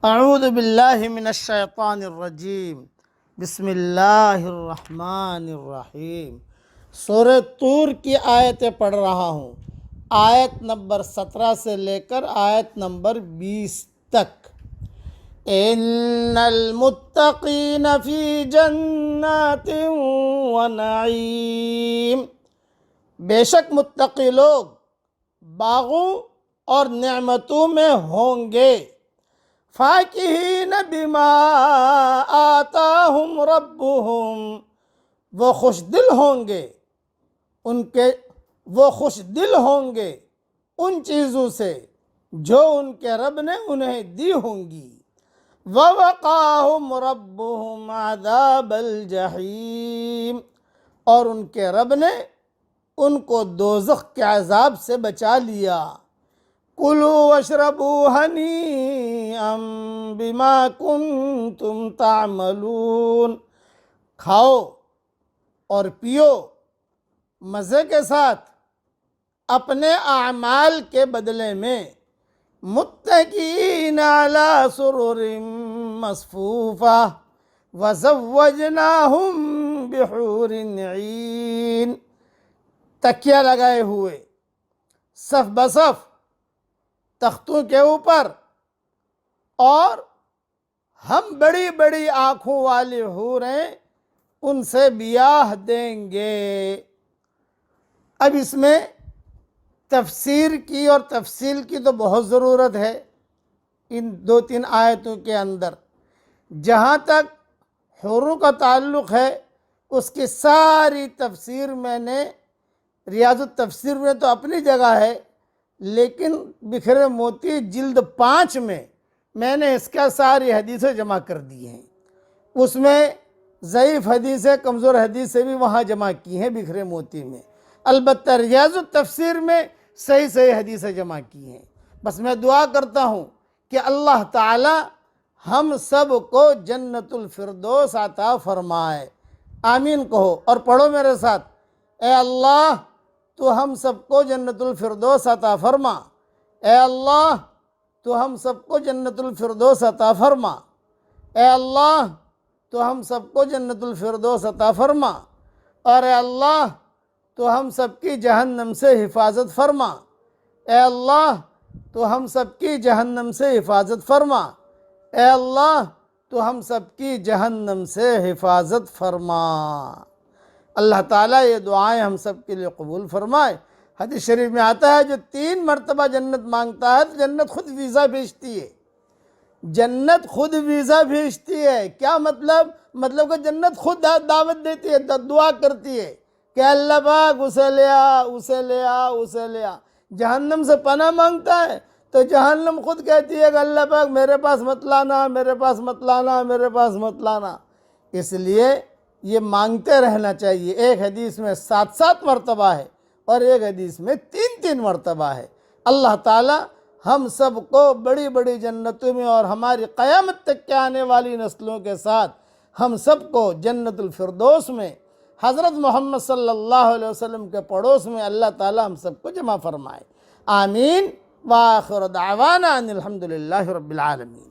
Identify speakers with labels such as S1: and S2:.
S1: اعوذ باللہ من الشیطان الرجیم بسم اللہ الرحمن الرحیم۔ سورہ طور کی آیتیں پڑھ رہا ہوں، آیت نمبر 17 سے لے کر آیت نمبر 20 تک۔ ان المتقین فی جنات و نعیم، بے شک متقی لوگ باغوں اور نعمتوں میں ہوں گے۔ فاکہین بما آتاہم ربہم، وہ خوش دل ہوں گے ان چیزوں سے جو ان کے رب نے انہیں دی ہوں گی۔ ووقاہم ربہم عذاب الجحیم، اور ان کے رب نے ان کو دوزخ کے عذاب سے بچا لیا۔ کلوا واشربوا ہنیئا بما کنتم تعملون، کھاؤ اور پیو مزے کے ساتھ اپنے اعمال کے بدلے میں۔ متکئین علی سرر مصفوفہ وزوجناہم بحور عین، تکیہ لگائے ہوئے صف بصف تختوں کے اوپر، اور ہم بڑی بڑی آنکھوں والی حوریں ان سے بیاہ دیں گے۔ اب اس میں تفسیر کی اور تفصیل کی تو بہت ضرورت ہے ان 2-3 آیتوں کے اندر۔ جہاں تک حوروں کا تعلق ہے اس کی ساری تفسیر میں نے ریاض التفسیر میں تو اپنی جگہ ہے، لیکن بکھرے موتی جلد 5 میں نے اس کا ساری حدیثیں جمع کر دی ہیں۔ اس میں ضعیف حدیثیں، کمزور حدیثیں بھی وہاں جمع کی ہیں بکھرے موتی میں، البتہ ریاض التفسیر میں صحیح حدیثیں جمع کی ہیں۔ بس میں دعا کرتا ہوں کہ اللہ تعالی ہم سب کو جنت الفردوس عطا فرمائے، آمین کہو اور پڑھو میرے ساتھ۔ اے اللہ تو ہم سب کو جنت الفردوس عطا فرما، اے اللہ تو ہم سب کو جنت الفردوس عطا فرما، اے اللہ تو ہم سب کو جنت الفردوس عطا فرما، اور اے اللہ تو ہم سب کی جہنم سے حفاظت فرما، اے اللہ تو ہم سب کی جہنم سے حفاظت فرما، اے اللہ تو ہم سب کی جہنم سے حفاظت فرما۔ اللہ تعالیٰ یہ دعائیں ہم سب کے لیے قبول فرمائے۔ حدیث شریف میں آتا ہے جو 3 مرتبہ جنت مانگتا ہے تو جنت خود ویزا بھیجتی ہے، جنت خود ویزا بھیجتی ہے۔ کیا مطلب کہ جنت خود دعوت دیتی ہے، دعا کرتی ہے کہ اللہ پاک اسے لے آ، اسے لے آ، اسے لے آ۔ جہنم سے پناہ مانگتا ہے تو جہنم خود کہتی ہے کہ اللہ پاک میرے پاس مت لانا، میرے پاس مت لانا، میرے پاس مت لانا۔ اس لیے یہ مانگتے رہنا چاہیے۔ ایک حدیث میں 7 مرتبہ ہے اور ایک حدیث میں 3 مرتبہ ہے۔ اللہ تعالی ہم سب کو بڑی بڑی جنتوں میں اور ہماری قیامت تک کے آنے والی نسلوں کے ساتھ ہم سب کو جنت الفردوس میں حضرت محمد صلی اللہ علیہ وسلم کے پڑوس میں اللہ تعالی ہم سب کو جمع فرمائے، آمین۔ وآخر دعوانا ان الحمدللہ رب العالمین۔